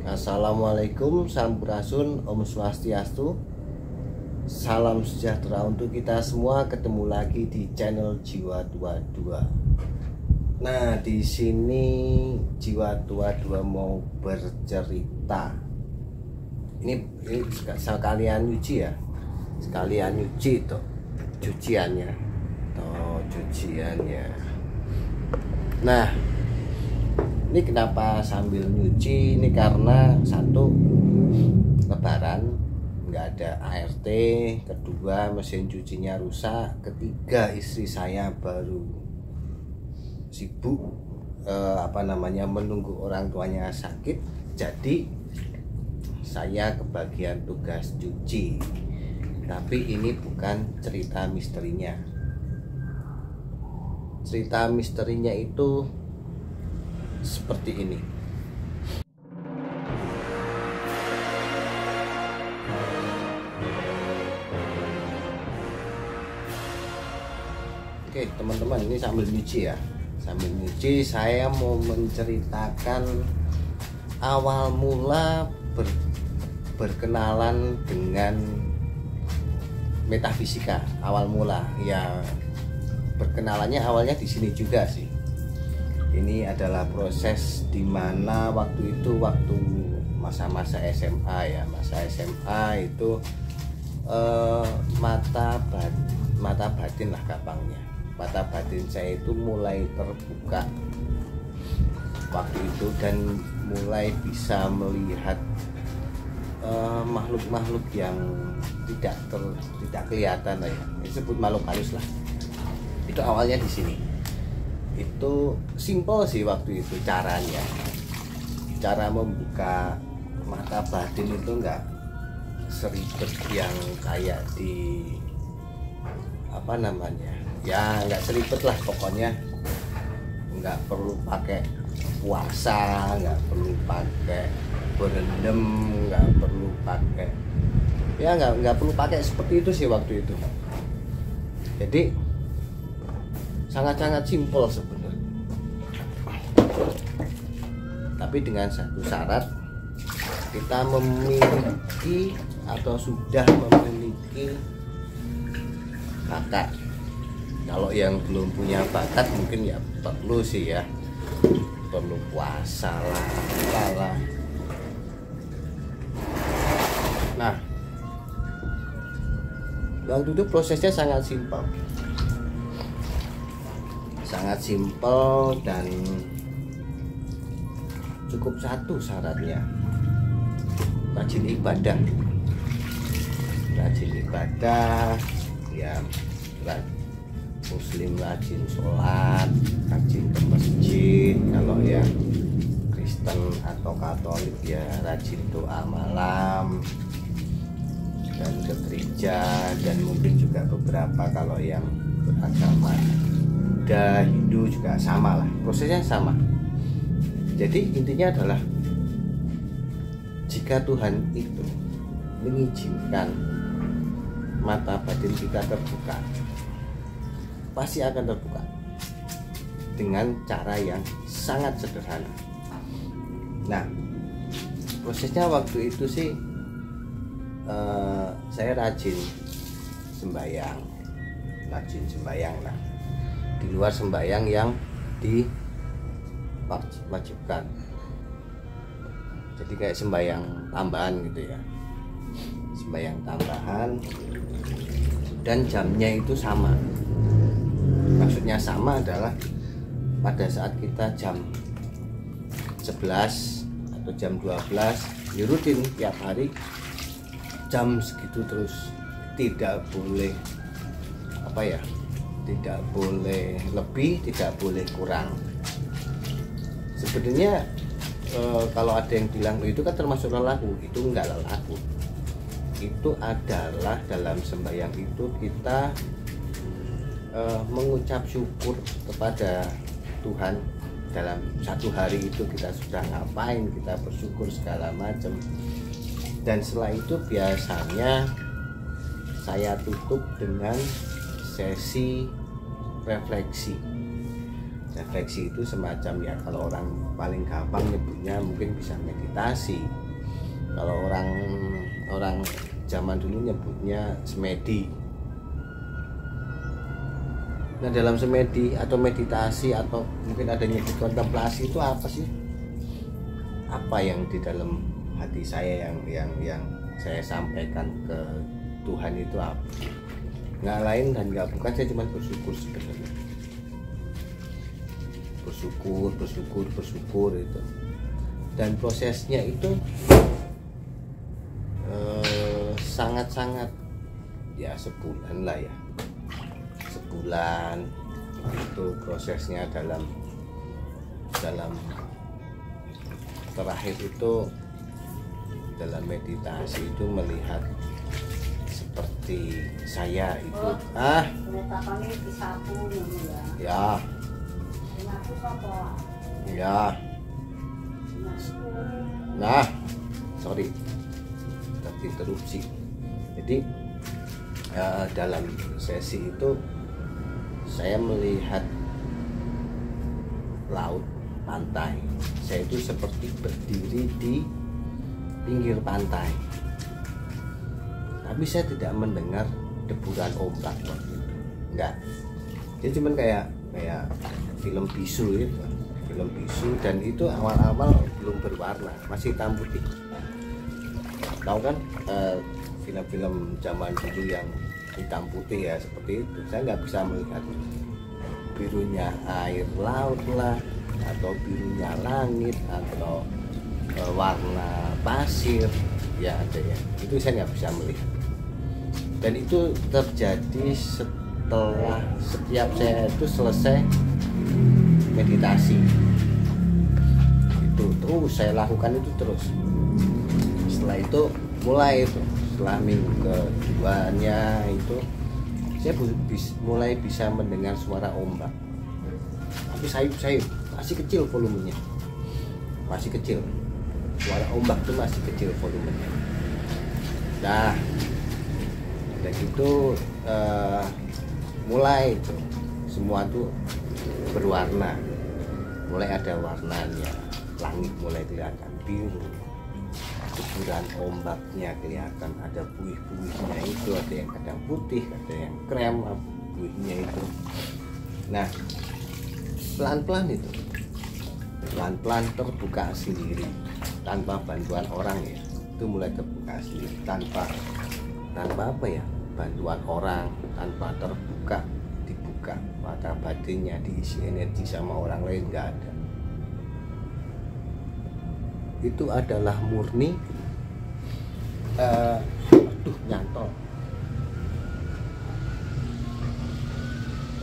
Assalamualaikum, sampurasun, Om Swastiastu. Salam sejahtera untuk kita semua. Ketemu lagi di channel Jiwa Tua 2. Nah, di sini Jiwa Tua 2 mau bercerita. Ini sekalian nyuci ya. Sekalian nyuci tuh cuciannya. Nah, ini kenapa sambil nyuci? Ini karena satu, lebaran nggak ada ART, kedua mesin cucinya rusak, ketiga istri saya baru sibuk menunggu orang tuanya sakit, jadi saya kebagian tugas cuci. Tapi ini bukan cerita misterinya. Cerita misterinya itu seperti ini. Oke teman-teman, ini sambil nyuci ya. Sambil nyuci saya mau menceritakan awal mula berkenalan dengan metafisika. Awal mula ya, berkenalannya awalnya di sini juga sih. Ini adalah proses dimana waktu masa-masa SMA ya. Masa SMA itu mata batin lah gampangnya. Mata batin saya itu mulai terbuka waktu itu dan mulai bisa melihat makhluk-makhluk yang tidak kelihatan lah ya. Disebut makhluk halus lah. Itu awalnya di sini. Itu simple sih waktu itu caranya. Cara membuka mata batin itu enggak seribet yang kayak di ya enggak seribet lah pokoknya. Enggak perlu pakai puasa, enggak perlu pakai berendam, enggak perlu pakai seperti itu sih waktu itu. Jadi sangat-sangat simpel sebenarnya, tapi dengan satu syarat, kita memiliki atau sudah memiliki bakat. Kalau yang belum punya bakat mungkin ya perlu sih ya, perlu puasa lah. Nah, waktu itu prosesnya sangat simpel dan cukup satu syaratnya, rajin ibadah ya. Muslim rajin sholat, rajin ke masjid. Kalau yang Kristen atau Katolik ya rajin doa malam dan ke gereja, dan mungkin juga beberapa kalau yang beragama Buddha, Hindu juga sama lah, prosesnya sama. Jadi intinya adalah jika Tuhan itu mengizinkan mata batin kita terbuka, pasti akan terbuka dengan cara yang sangat sederhana. Nah, prosesnya waktu itu sih saya rajin sembahyang lah, di luar sembahyang yang diwajibkan. Jadi kayak sembahyang tambahan gitu ya, sembahyang tambahan, dan jamnya itu sama. Maksudnya sama adalah pada saat kita jam 11 atau jam 12 ya rutin tiap hari jam segitu terus, tidak boleh tidak boleh lebih, tidak boleh kurang. Sebenarnya kalau ada yang bilang itu kan termasuk lelaku, itu enggak lelaku. Itu adalah dalam sembahyang itu kita mengucap syukur kepada Tuhan. Dalam satu hari itu kita sudah ngapain, kita bersyukur segala macam. Dan setelah itu biasanya saya tutup dengan sesi refleksi. Refleksi itu semacam ya, kalau orang paling gampang nyebutnya mungkin bisa meditasi. Kalau orang zaman dulu nyebutnya semedi. Nah, dalam semedi atau meditasi atau mungkin ada nyebut kontemplasi itu apa sih? Apa yang di dalam hati saya yang saya sampaikan ke Tuhan itu apa? Nggak lain dan nggak bukan, saya cuma bersyukur sebenarnya. Bersyukur itu. Dan prosesnya itu sangat-sangat ya sebulan lah ya. Sebulan itu prosesnya dalam terakhir itu dalam meditasi itu melihat seperti saya itu sorry interupsi. Jadi dalam sesi itu saya melihat laut, pantai. Saya itu seperti berdiri di pinggir pantai, tapi saya tidak mendengar deburan ombak waktu itu. Enggak, dia cuman kayak film bisu itu, dan itu awal-awal belum berwarna, masih hitam putih. Tahu kan film-film zaman dulu yang hitam putih ya, seperti itu. Saya nggak bisa melihat birunya air laut lah, atau birunya langit, atau warna pasir ya, ada ya, itu saya nggak bisa melihat. Dan itu terjadi setelah setiap saya itu selesai meditasi. Itu terus saya lakukan itu terus. Setelah itu mulai itu, setelah minggu keduanya itu saya mulai bisa mendengar suara ombak, tapi sayup masih kecil volumenya, masih kecil, suara ombak itu masih kecil volumenya. Nah, dan itu mulai itu semua tuh berwarna, mulai ada warnanya, langit mulai kelihatan biru, deburan ombaknya kelihatan, ada buih-buihnya itu, ada yang kadang putih, ada yang krem buihnya itu. Nah, pelan-pelan terbuka sendiri tanpa bantuan orang ya, itu mulai terbuka sendiri tanpa apa ya, bantuan orang, tanpa dibuka mata batinnya, diisi energi sama orang lain, nggak ada. Itu adalah murni nyantol.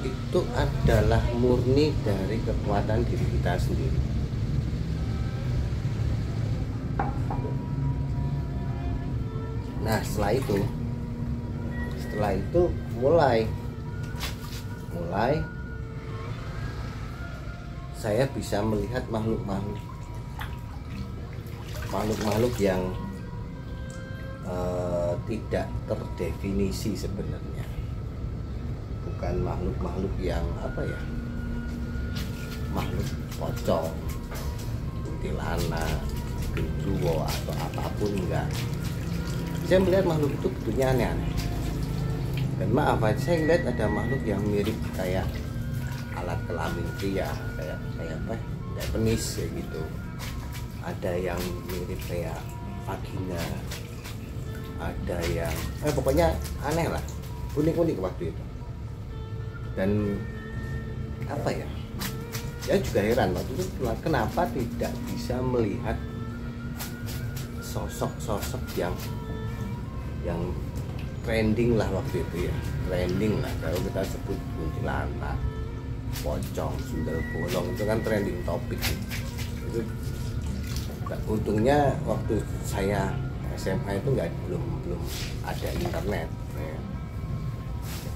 Itu adalah murni dari kekuatan diri kita sendiri. Nah, setelah itu mulai saya bisa melihat makhluk-makhluk yang tidak terdefinisi sebenarnya. Bukan makhluk-makhluk yang apa ya, makhluk pocong, kuntilanak, genderuwo atau apapun, enggak. Saya melihat makhluk itu bentuknya aneh-aneh. Dan maaf aja, saya melihat ada makhluk yang mirip kayak alat kelamin pria, kayak apa? Kayak penis kayak gitu. Ada yang mirip kayak vagina, ada yang pokoknya aneh lah, unik-unik waktu itu. Dan apa ya, saya juga heran waktu itu kenapa tidak bisa melihat sosok-sosok yang trending lah waktu itu ya, trending lah kalau kita sebut kuntilanak, pocong, sundel bolong, itu kan trending topik itu. Untungnya waktu saya SMA itu belum ada internet ya.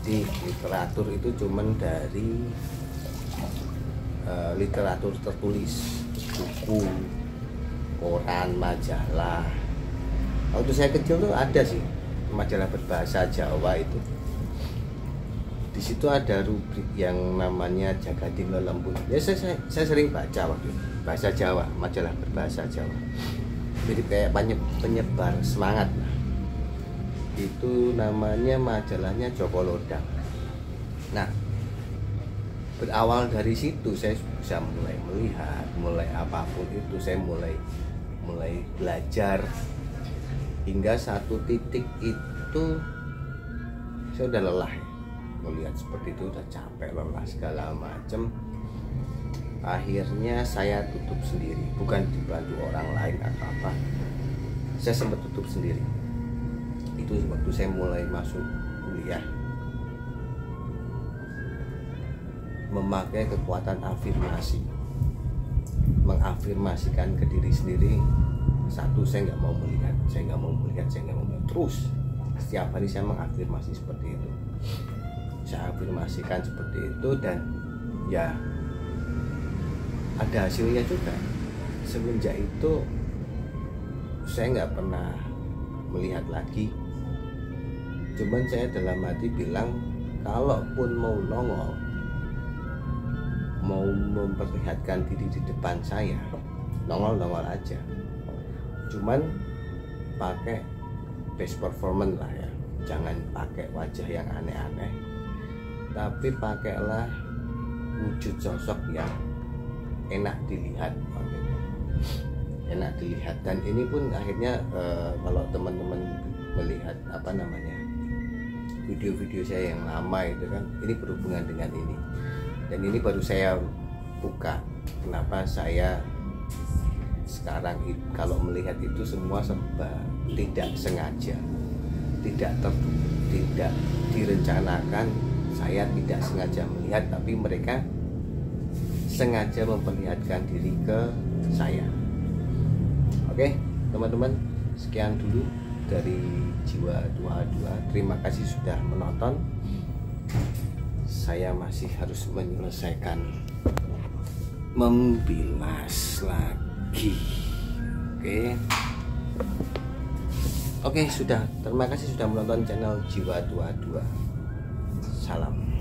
Jadi literatur itu cuman dari literatur tertulis, buku, koran, majalah. Waktu saya kecil tuh ada sih majalah berbahasa Jawa itu Di situ ada rubrik yang namanya Jaga Dina Lembut. Ya saya sering baca waktu itu, bahasa Jawa, majalah berbahasa Jawa. Jadi kayak penyebar semangat lah. Itu namanya majalahnya Joko Lodang. Nah, berawal dari situ saya bisa mulai melihat, mulai apapun itu saya mulai belajar, hingga satu titik itu saya udah lelah ya. Melihat seperti itu udah capek, lelah segala macam. Akhirnya saya tutup sendiri, bukan dibantu orang lain atau apa. Saya sempat tutup sendiri. Itu waktu saya mulai masuk kuliah, memakai kekuatan afirmasi, mengafirmasikan ke diri sendiri. Satu, saya nggak mau melihat, saya nggak mau melihat. Terus setiap hari saya mengafirmasi seperti itu. Saya afirmasikan seperti itu, dan ya ada hasilnya juga. Semenjak itu saya nggak pernah melihat lagi. Cuman saya dalam hati bilang, kalaupun mau nongol, mau memperlihatkan diri di depan saya, nongol aja. Cuman pakai best performance lah ya, jangan pakai wajah yang aneh-aneh, tapi pakailah wujud sosok yang enak dilihat, enak dilihat. Dan ini pun akhirnya kalau teman-teman melihat video-video saya yang lama itu kan, ini berhubungan dengan ini. Dan ini baru saya buka kenapa saya sekarang kalau melihat itu semua serba tidak sengaja, tidak direncanakan. Saya tidak sengaja melihat, tapi mereka sengaja memperlihatkan diri ke saya. Oke teman-teman, sekian dulu dari Jiwa 22. Terima kasih sudah menonton. Saya masih harus menyelesaikan, membilas lagi. Oke, sudah. Terima kasih sudah menonton channel Jiwa 22. Salam.